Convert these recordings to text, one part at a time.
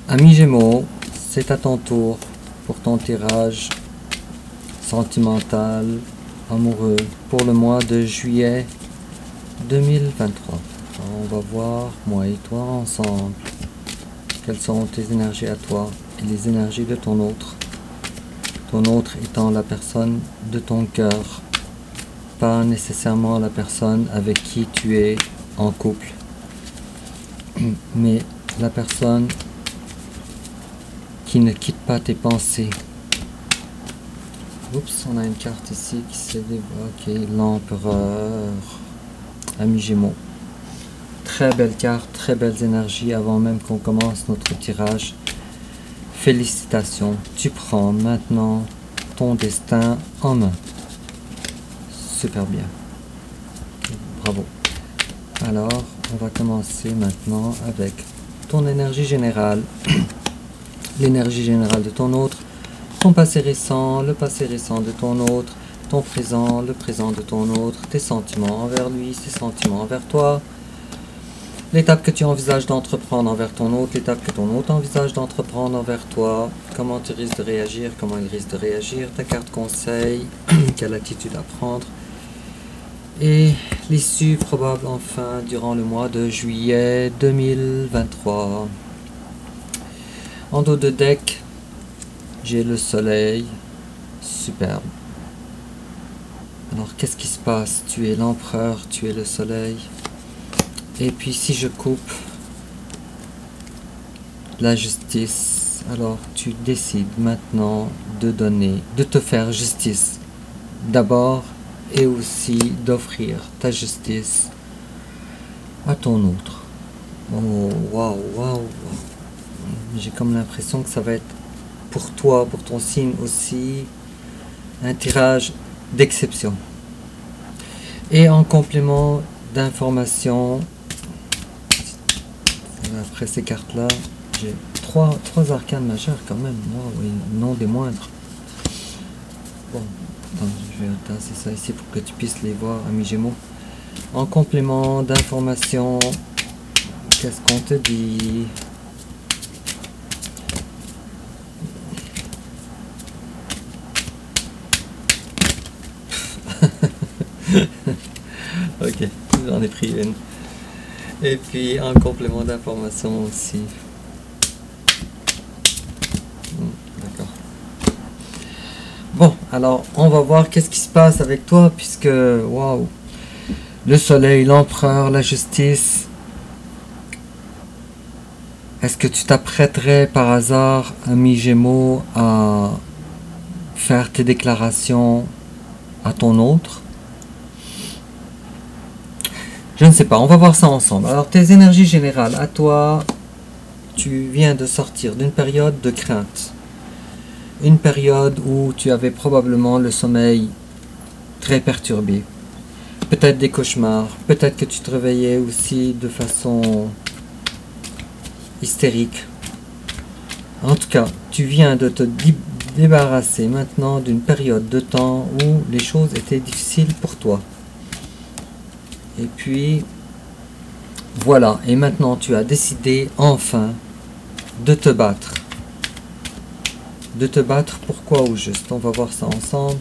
Ami Gémeaux, c'est à ton tour pour ton tirage sentimental, amoureux, pour le mois de juillet 2023. Alors, on va voir, moi et toi ensemble, quelles sont tes énergies à toi et les énergies de ton autre. Ton autre étant la personne de ton cœur, pas nécessairement la personne avec qui tu es en couple, mais la personne qui ne quitte pas tes pensées. Oups, on a une carte ici qui s'est débloquée. L'empereur. Ami Gémeaux. Très belle carte, très belles énergies avant même qu'on commence notre tirage. Félicitations, tu prends maintenant ton destin en main. Super bien. Bravo. Alors, on va commencer maintenant avec ton énergie générale. L'énergie générale de ton autre, ton passé récent, le passé récent de ton autre, ton présent, le présent de ton autre, tes sentiments envers lui, ses sentiments envers toi, l'étape que tu envisages d'entreprendre envers ton autre, l'étape que ton autre envisage d'entreprendre envers toi, comment tu risques de réagir, comment il risque de réagir, ta carte conseil, quelle attitude à prendre, et l'issue probable enfin durant le mois de juillet 2023. En dos de deck, j'ai le soleil, superbe. Alors qu'est-ce qui se passe? Tu es l'empereur, tu es le soleil. Et puis si je coupe la justice, alors tu décides maintenant de donner, de te faire justice d'abord et aussi d'offrir ta justice à ton autre. Oh, waouh, waouh, waouh. J'ai comme l'impression que ça va être pour toi, pour ton signe aussi, un tirage d'exception. Et en complément d'information, après ces cartes-là, j'ai trois arcanes majeures quand même, oui, non des moindres. Bon, attends, je vais tasser ça ici pour que tu puisses les voir, amis Gémeaux. En complément d'information, qu'est-ce qu'on te dit? Ok, j'en ai pris une. Et puis en complément d'information aussi. D'accord. Bon, alors on va voir qu'est-ce qui se passe avec toi puisque, waouh, le soleil, l'empereur, la justice. Est-ce que tu t'apprêterais par hasard, ami Gémeaux, à faire tes déclarations à ton autre? Je ne sais pas, on va voir ça ensemble. Alors, tes énergies générales, à toi, tu viens de sortir d'une période de crainte. Une période où tu avais probablement le sommeil très perturbé. Peut-être des cauchemars, peut-être que tu te réveillais aussi de façon hystérique. En tout cas, tu viens de te débarrasser maintenant d'une période de temps où les choses étaient difficiles pour toi. Et puis, voilà, et maintenant tu as décidé enfin de te battre. De te battre, pourquoi au juste? On va voir ça ensemble.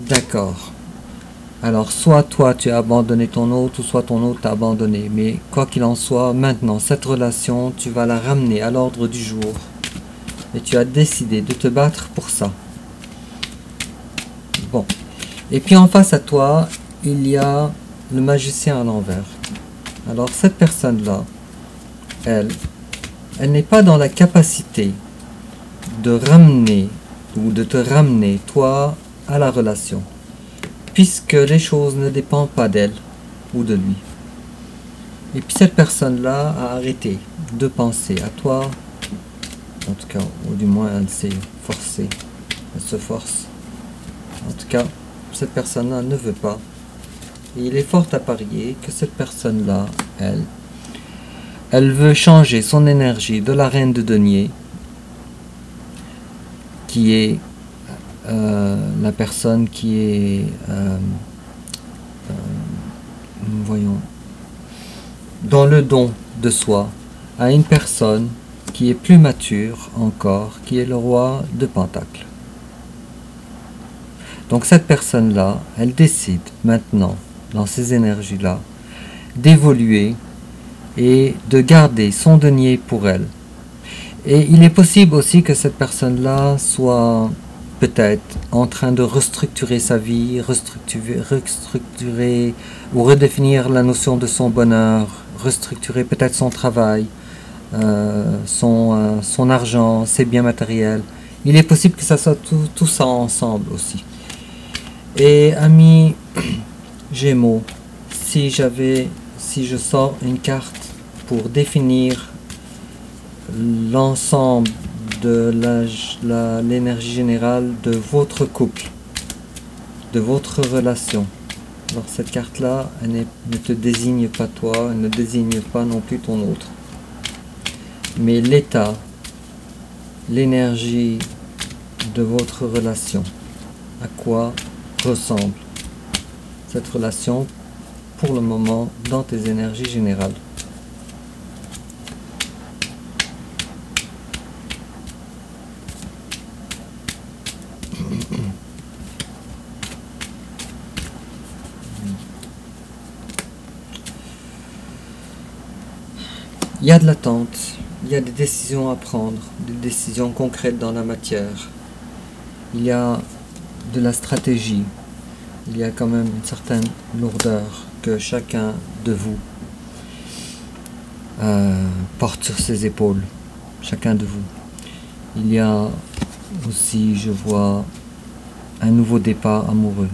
D'accord. Alors, soit toi tu as abandonné ton autre, ou soit ton autre t'a abandonné. Mais quoi qu'il en soit, maintenant, cette relation, tu vas la ramener à l'ordre du jour. Et tu as décidé de te battre pour ça. Bon. Et puis en face à toi, il y a le magicien à l'envers. Alors cette personne-là, elle n'est pas dans la capacité de ramener ou de te ramener, toi, à la relation. Puisque les choses ne dépendent pas d'elle ou de lui. Et puis cette personne-là a arrêté de penser à toi. En tout cas, ou du moins elle s'est forcée. Elle se force. En tout cas, cette personne-là ne veut pas. Et il est fort à parier que cette personne-là, elle veut changer son énergie de la reine de denier, qui est la personne qui est voyons, dans le don de soi à une personne qui est plus mature encore, qui est le roi de Pentacle. Donc cette personne-là, elle décide maintenant, dans ces énergies-là, d'évoluer et de garder son denier pour elle. Et il est possible aussi que cette personne-là soit peut-être en train de restructurer sa vie, restructurer ou redéfinir la notion de son bonheur, restructurer peut-être son travail, son argent, ses biens matériels. Il est possible que ça soit tout ça ensemble aussi. Et amis Gémeaux, si je sors une carte pour définir l'ensemble de l'énergie générale de votre couple, de votre relation. Alors cette carte-là, elle ne te désigne pas toi, elle ne désigne pas non plus ton autre. Mais l'état, l'énergie de votre relation, à quoi ressemble cette relation pour le moment dans tes énergies générales. Il y a de l'attente, il y a des décisions à prendre, des décisions concrètes dans la matière. Il y a de la stratégie, il y a quand même une certaine lourdeur que chacun de vous porte sur ses épaules, chacun de vous. Il y a aussi, je vois, un nouveau départ amoureux.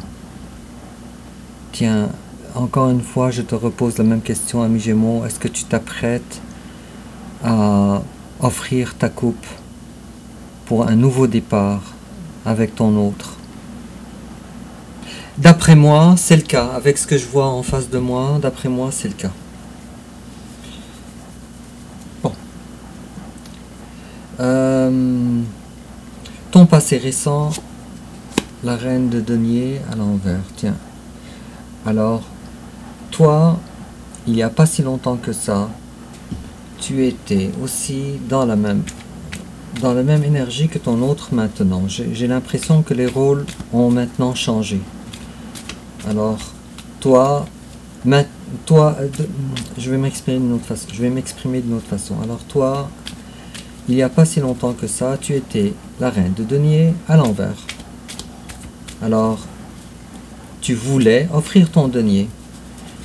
Tiens, encore une fois, je te repose la même question, ami Gémeaux. Est-ce que tu t'apprêtes à offrir ta coupe pour un nouveau départ avec ton autre? D'après moi, c'est le cas. Avec ce que je vois en face de moi, d'après moi, c'est le cas. Bon. Ton passé récent, la reine de denier à l'envers. Tiens. Alors, toi, il n'y a pas si longtemps que ça, tu étais aussi dans la même énergie que ton autre maintenant. J'ai l'impression que les rôles ont maintenant changé. Alors, toi, je vais m'exprimer d'une autre façon. Alors, toi, il n'y a pas si longtemps que ça, tu étais la reine de denier à l'envers. Alors, tu voulais offrir ton denier.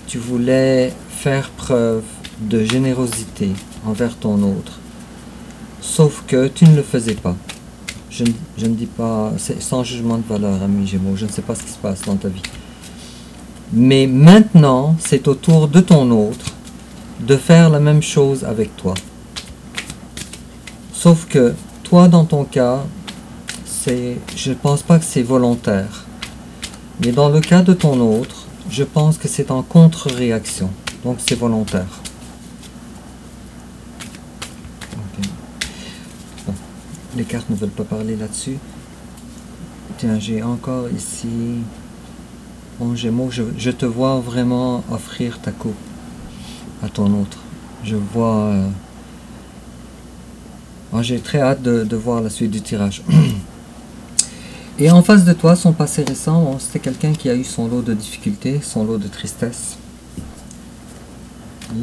Tu voulais faire preuve de générosité envers ton autre. Sauf que tu ne le faisais pas. Je ne dis pas, c'est sans jugement de valeur, ami Gémeaux, je ne sais pas ce qui se passe dans ta vie. Mais maintenant, c'est au tour de ton autre de faire la même chose avec toi. Sauf que toi, dans ton cas, je ne pense pas que c'est volontaire. Mais dans le cas de ton autre, je pense que c'est en contre-réaction. Donc c'est volontaire. Okay. Bon. Les cartes ne veulent pas parler là-dessus. Tiens, j'ai encore ici... Bon, Gémeaux, je te vois vraiment offrir ta coupe à ton autre. Je vois... j'ai très hâte de voir la suite du tirage. Et en face de toi, son passé récent, bon, c'était quelqu'un qui a eu son lot de difficultés, son lot de tristesse. Et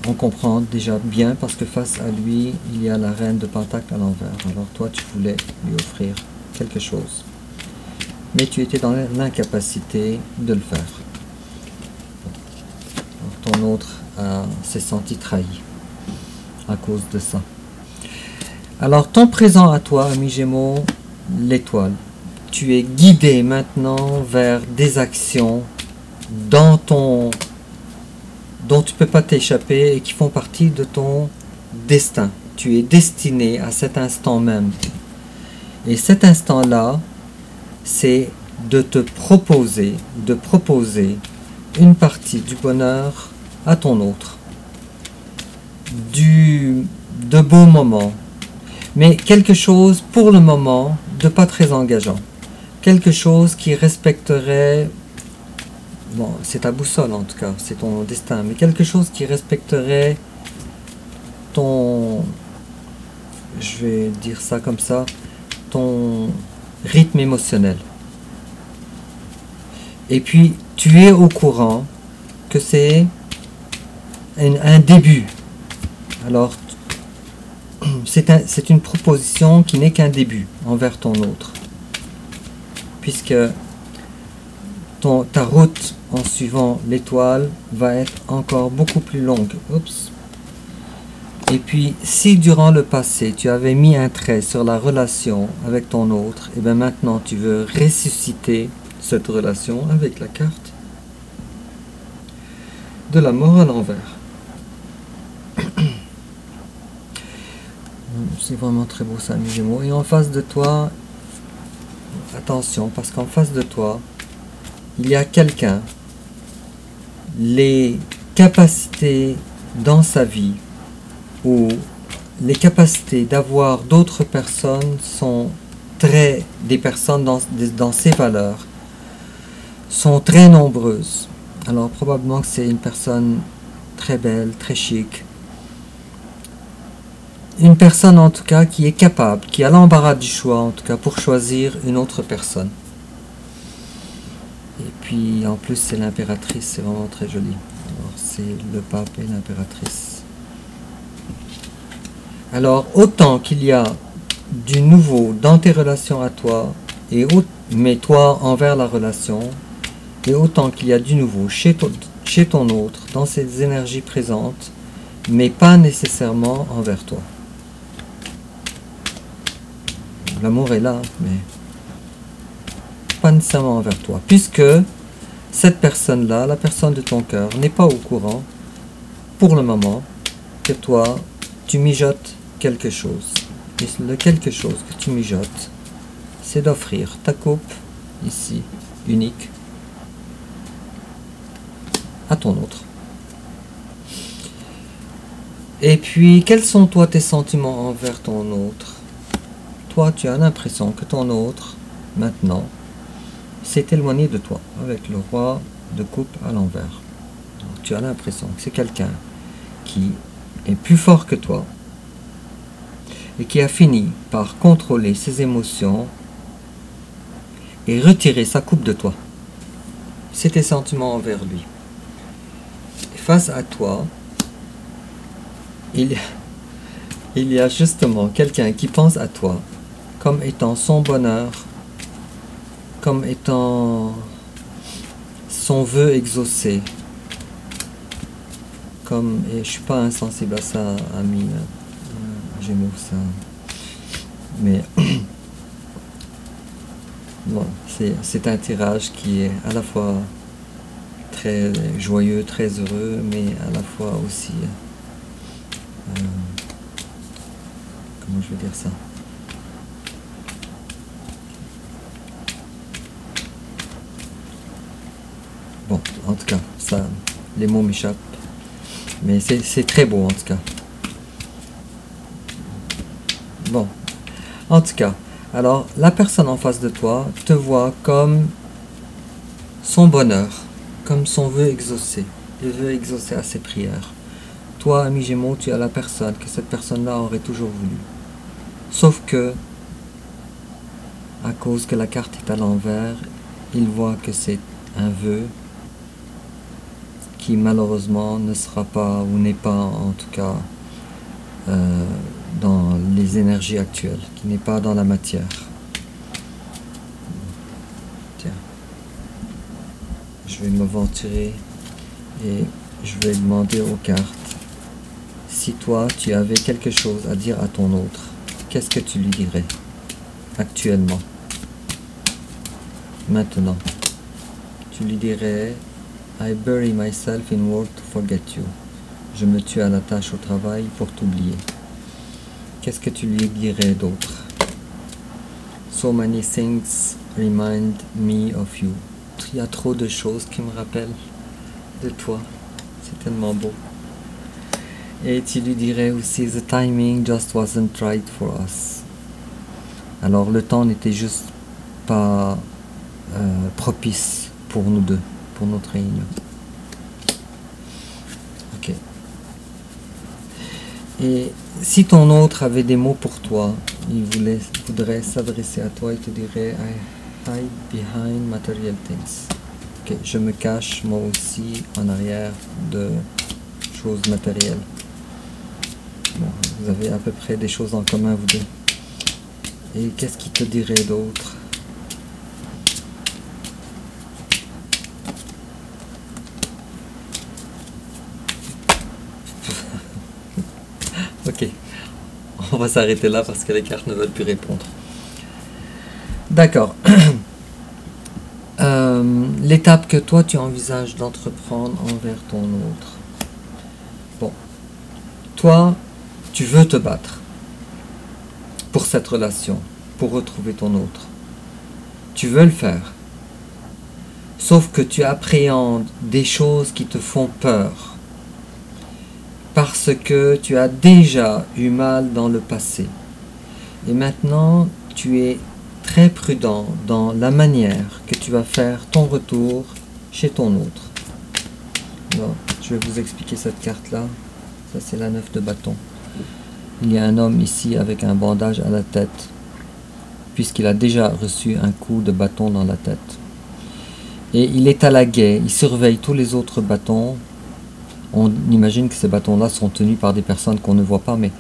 on comprend déjà bien parce que face à lui, il y a la reine de Pentacle à l'envers. Alors toi, tu voulais lui offrir quelque chose. Mais tu étais dans l'incapacité de le faire. Alors, ton autre s'est senti trahi à cause de ça. Alors ton présent à toi, ami Gémeaux, l'étoile. Tu es guidé maintenant vers des actions dont tu ne peux pas t'échapper et qui font partie de ton destin. Tu es destiné à cet instant même. Et cet instant-là, c'est de proposer une partie du bonheur à ton autre. De beaux moments. Mais quelque chose, pour le moment, de pas très engageant. Quelque chose qui respecterait bon, c'est ta boussole en tout cas, c'est ton destin, mais quelque chose qui respecterait ton, je vais dire ça comme ça, ton rythme émotionnel. Et puis, tu es au courant que c'est un début. Alors, c'est une proposition qui n'est qu'un début envers ton autre. Puisque ta route en suivant l'étoile va être encore beaucoup plus longue. Oups. Et puis, si durant le passé, tu avais mis un trait sur la relation avec ton autre, et bien maintenant tu veux ressusciter cette relation avec la carte de la mort à l'envers. C'est vraiment très beau ça, mes Gémeaux. Et en face de toi, attention, parce qu'en face de toi, il y a quelqu'un, les capacités dans sa vie, ou les capacités d'avoir d'autres personnes sont des personnes dans ses valeurs, sont très nombreuses. Alors probablement que c'est une personne très belle, très chic. Une personne en tout cas qui est capable, qui a l'embarras du choix en tout cas pour choisir une autre personne. Et puis en plus c'est l'impératrice, c'est vraiment très joli. Alors c'est le pape et l'impératrice. Alors autant qu'il y a du nouveau dans tes relations à toi, mais toi envers la relation, et autant qu'il y a du nouveau chez ton autre, dans ces énergies présentes, mais pas nécessairement envers toi. L'amour est là, mais pas nécessairement envers toi, puisque cette personne-là, la personne de ton cœur, n'est pas au courant, pour le moment, que toi, tu mijotes quelque chose. Et le quelque chose que tu mijotes, c'est d'offrir ta coupe, ici, unique, à ton autre. Et puis, quels sont toi tes sentiments envers ton autre? Toi, tu as l'impression que ton autre, maintenant, s'est éloigné de toi, avec le roi de coupe à l'envers. Tu as l'impression que c'est quelqu'un qui est plus fort que toi et qui a fini par contrôler ses émotions et retirer sa coupe de toi. C'est tes sentiments envers lui. Et face à toi, il y a justement quelqu'un qui pense à toi comme étant son bonheur, comme étant son vœu exaucé. Comme, et je suis pas insensible à ça, ami Gémeaux, ça. Mais bon, c'est un tirage qui est à la fois très joyeux, très heureux, mais à la fois aussi comment je vais dire ça? Bon, en tout cas, ça, les mots m'échappent. Mais c'est très beau en tout cas. Bon, en tout cas, alors la personne en face de toi te voit comme son bonheur, comme son vœu exaucé. Il veut exaucer à ses prières. Toi, ami Gémeaux, tu as la personne que cette personne-là aurait toujours voulu. Sauf que, à cause que la carte est à l'envers, il voit que c'est un vœu qui malheureusement ne sera pas, ou n'est pas en tout cas, dans les énergies actuelles, qui n'est pas dans la matière. Tiens, je vais m'aventurer et je vais demander aux cartes, si toi tu avais quelque chose à dire à ton autre, qu'est-ce que tu lui dirais actuellement, maintenant? Tu lui dirais: I bury myself in work to forget you. Je me tue à la tâche au travail pour t'oublier. Qu'est-ce que tu lui dirais d'autre? So many things remind me of you. Il y a trop de choses qui me rappellent de toi. C'est tellement beau. Et tu lui dirais aussi: the timing just wasn't right for us. Alors le temps n'était juste pas propice pour nous deux, pour notre réunion. Ok. Et si ton autre avait des mots pour toi, il voudrait s'adresser à toi, il te dirait I hide behind material things. Ok, je me cache moi aussi en arrière de choses matérielles. Bon, vous avez à peu près des choses en commun, vous deux. Et qu'est-ce qu'il te dirait d'autre? Ok, on va s'arrêter là parce que les cartes ne veulent plus répondre. D'accord. L'étape que toi tu envisages d'entreprendre envers ton autre. Bon, toi, tu veux te battre pour cette relation, pour retrouver ton autre. Tu veux le faire. Sauf que tu appréhendes des choses qui te font peur. Parce que tu as déjà eu mal dans le passé. Et maintenant, tu es très prudent dans la manière que tu vas faire ton retour chez ton autre. Alors, je vais vous expliquer cette carte-là. Ça, c'est la 9 de bâton. Il y a un homme ici avec un bandage à la tête, puisqu'il a déjà reçu un coup de bâton dans la tête. Et il est à la guet, il surveille tous les autres bâtons. On imagine que ces bâtons-là sont tenus par des personnes qu'on ne voit pas, mais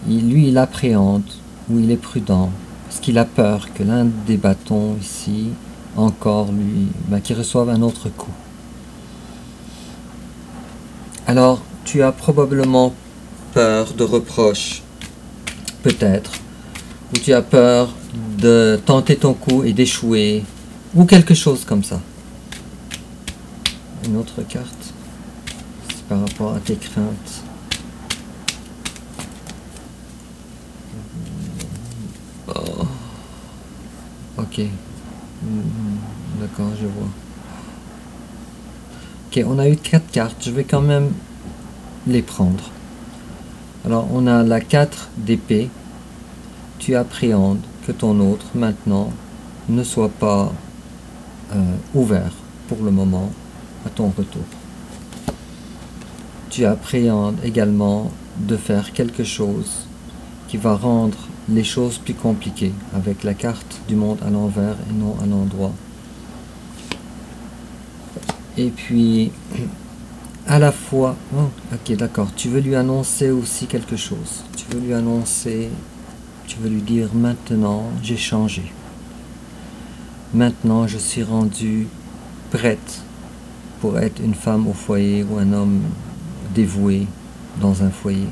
lui, il appréhende, ou il est prudent, parce qu'il a peur que l'un des bâtons ici, encore lui, qu'il reçoive un autre coup. Alors, tu as probablement peur de reproches, peut-être, ou tu as peur de tenter ton coup et d'échouer, ou quelque chose comme ça. Une autre carte. Par rapport à tes craintes. Oh. Ok. D'accord, je vois. Ok, on a eu 4 cartes. Je vais quand même les prendre. Alors, on a la 4 d'épée. Tu appréhendes que ton autre, maintenant, ne soit pas ouvert pour le moment à ton retour. Tu appréhendes également de faire quelque chose qui va rendre les choses plus compliquées avec la carte du monde à l'envers et non à l'endroit. Et puis, à la fois... Oh, ok, d'accord. Tu veux lui annoncer aussi quelque chose. Tu veux lui annoncer... Tu veux lui dire maintenant, j'ai changé. Maintenant, je suis rendue prête pour être une femme au foyer ou un homme dévoué dans un foyer.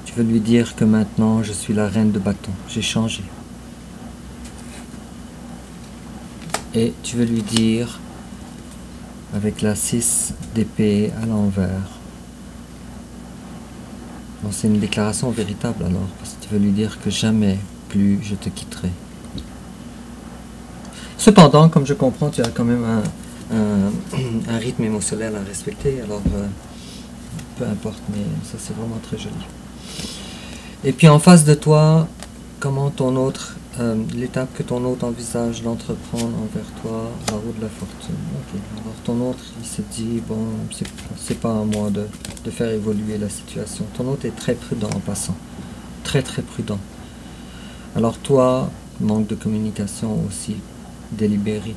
Tu veux lui dire que maintenant je suis la reine de bâton, j'ai changé. Et tu veux lui dire, avec la 6 d'épée à l'envers, bon, c'est une déclaration véritable alors, parce que tu veux lui dire que jamais plus je te quitterai. Cependant, comme je comprends, tu as quand même un rythme émotionnel à respecter, alors peu importe, mais ça c'est vraiment très joli. Et puis en face de toi, comment ton autre, l'étape que ton autre envisage d'entreprendre envers toi, la roue de la fortune. Ok, alors ton autre, il se dit, bon, c'est pas à moi de faire évoluer la situation. Ton autre est très prudent en passant, très très prudent. Alors toi, manque de communication aussi, délibéré.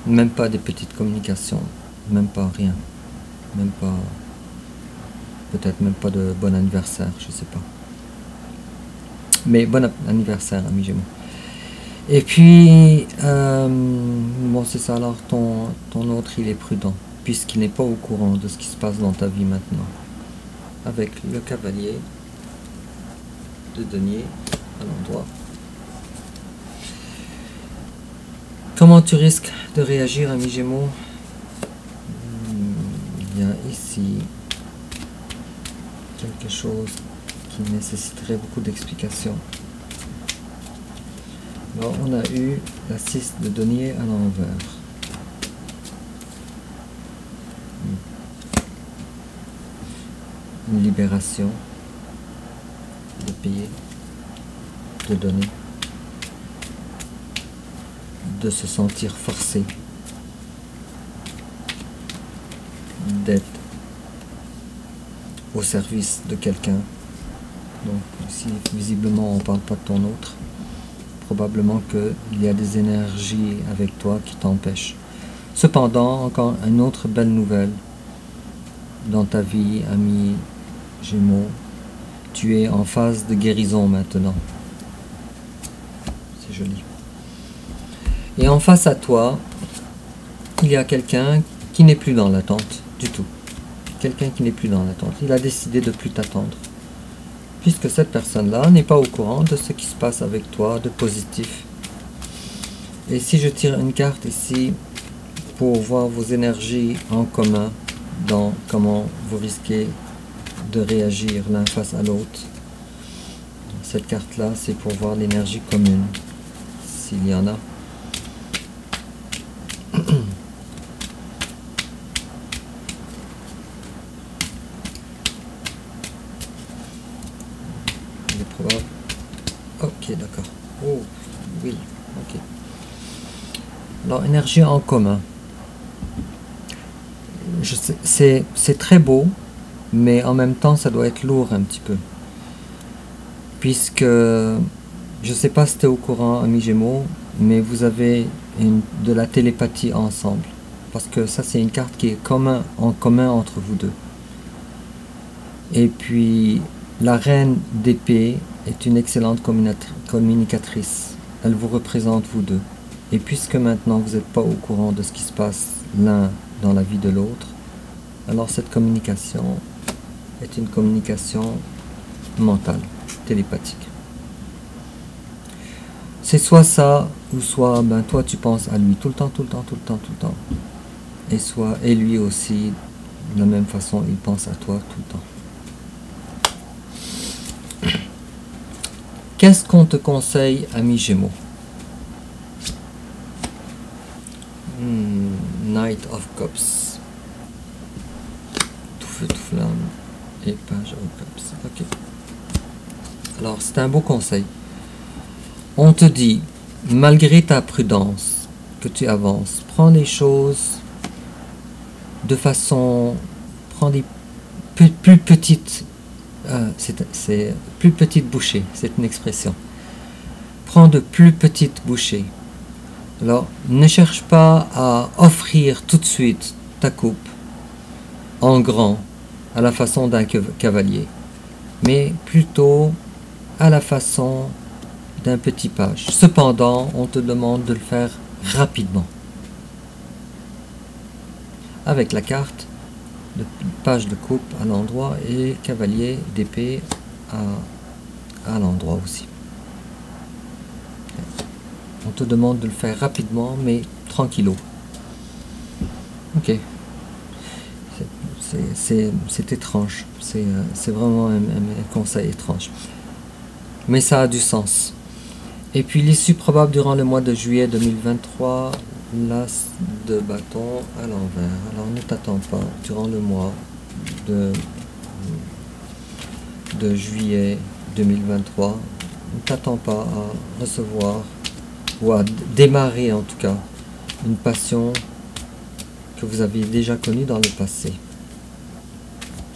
Même pas des petites communications, même pas rien, même pas, peut-être même pas de bon anniversaire, je sais pas. Mais bon anniversaire, ami Gémeaux. Et puis, bon c'est ça, alors ton autre il est prudent, puisqu'il n'est pas au courant de ce qui se passe dans ta vie maintenant. Avec le cavalier de denier à l'endroit. Comment tu risques de réagir, ami Gémeaux? Il y a ici quelque chose qui nécessiterait beaucoup d'explications. Alors, on a eu la 6 de denier à l'envers. Une libération, de payer, de donner, de se sentir forcé, d'être au service de quelqu'un. Donc si visiblement on ne parle pas de ton autre, probablement qu'il y a des énergies avec toi qui t'empêchent. Cependant, encore une autre belle nouvelle dans ta vie, ami Gémeaux, tu es en phase de guérison maintenant. C'est joli. Et en face à toi, il y a quelqu'un qui n'est plus dans l'attente du tout. Quelqu'un qui n'est plus dans l'attente. Il a décidé de ne plus t'attendre. Puisque cette personne-là n'est pas au courant de ce qui se passe avec toi de positif. Et si je tire une carte ici pour voir vos énergies en commun dans comment vous risquez de réagir l'un face à l'autre, cette carte-là, c'est pour voir l'énergie commune, s'il y en a. Ok, d'accord. Oh, oui, ok. Alors, énergie en commun. C'est très beau, mais en même temps, ça doit être lourd un petit peu. Puisque, je ne sais pas si tu es au courant, ami Gémeaux, mais vous avez de la télépathie ensemble. Parce que ça, c'est une carte qui est en commun entre vous deux. Et puis, la reine d'épée est une excellente communicatrice. Elle vous représente vous deux. Et puisque maintenant vous n'êtes pas au courant de ce qui se passe l'un dans la vie de l'autre, alors cette communication est une communication mentale, télépathique. C'est soit ça, ou soit ben, toi tu penses à lui tout le temps, tout le temps, tout le temps, tout le temps. Et lui aussi, de la même façon, il pense à toi tout le temps. Qu'est-ce qu'on te conseille, ami Gémeaux? Knight of Cups. Tout feu, tout flamme. Et Page of Cups. Ok. Alors, c'est un beau conseil. On te dit, malgré ta prudence, que tu avances, prends les choses de façon... Prends des plus petites... c'est plus petite bouchée, c'est une expression. Prends de plus petites bouchées. Alors, ne cherche pas à offrir tout de suite ta coupe en grand, à la façon d'un cavalier, mais plutôt à la façon d'un petit page. Cependant, on te demande de le faire rapidement. Avec la carte de page de coupe à l'endroit et cavalier d'épée à l'endroit aussi. On te demande de le faire rapidement, mais tranquillo. Ok. C'est étrange. C'est vraiment un conseil étrange. Mais ça a du sens. Et puis l'issue probable durant le mois de juillet 2023, l'as de bâton à l'envers. Alors ne t'attends pas durant le mois de juillet 2023. Ne t'attends pas à recevoir ou à démarrer en tout cas une passion que vous aviez déjà connue dans le passé.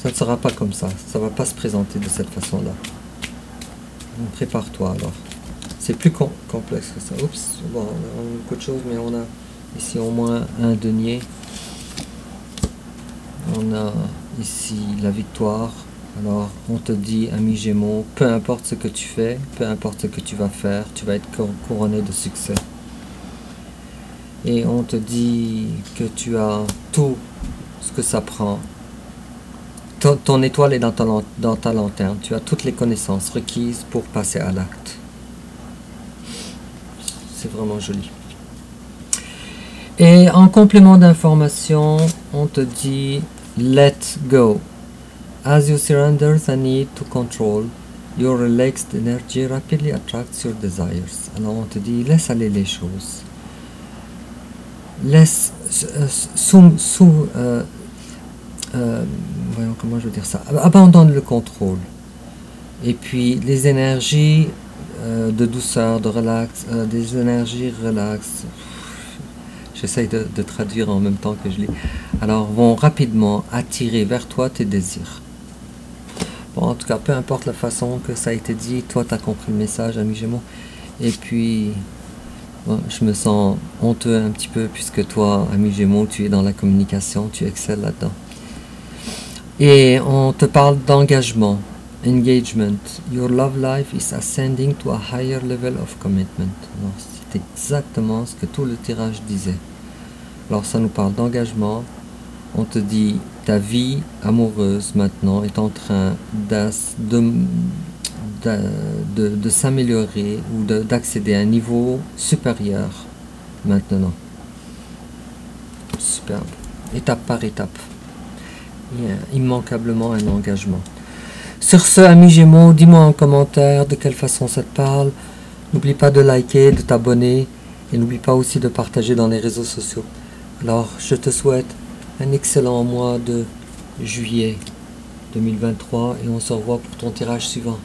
Ça ne sera pas comme ça. Ça ne va pas se présenter de cette façon-là. Prépare-toi alors. C'est plus complexe que ça. Oups, bon, on a beaucoup de choses, mais on a ici au moins un denier. On a ici la victoire. Alors, on te dit, ami Gémeaux, peu importe ce que tu fais, peu importe ce que tu vas faire, tu vas être couronné de succès. Et on te dit que tu as tout ce que ça prend. Ton étoile est dans ta lanterne. Tu as toutes les connaissances requises pour passer à l'acte. C'est vraiment joli. Et en complément d'information, on te dit let go. As you surrender the need to control, your relaxed energy rapidly attracts your desires. Alors on te dit laisse aller les choses. Laisse voyons comment je veux dire ça. Abandonne le contrôle. Et puis les énergies de douceur, de relax, des énergies relax. J'essaye de traduire en même temps que je lis. Alors, vont rapidement attirer vers toi tes désirs. Bon, en tout cas, peu importe la façon que ça a été dit, toi, tu as compris le message, ami Gémeaux. Et puis, bon, je me sens honteux un petit peu, puisque toi, ami Gémeaux, tu es dans la communication, tu excelles là-dedans. Et on te parle d'engagement, engagement. Your love life is ascending to a higher level of commitment. C'est exactement ce que tout le tirage disait. Alors ça nous parle d'engagement. On te dit ta vie amoureuse maintenant est en train de s'améliorer ou d'accéder à un niveau supérieur maintenant. Superbe. Étape par étape. Immanquablement un engagement. Sur ce, ami Gémeaux, dis-moi en commentaire de quelle façon ça te parle. N'oublie pas de liker, de t'abonner et n'oublie pas aussi de partager dans les réseaux sociaux. Alors, je te souhaite un excellent mois de juillet 2023 et on se revoit pour ton tirage suivant.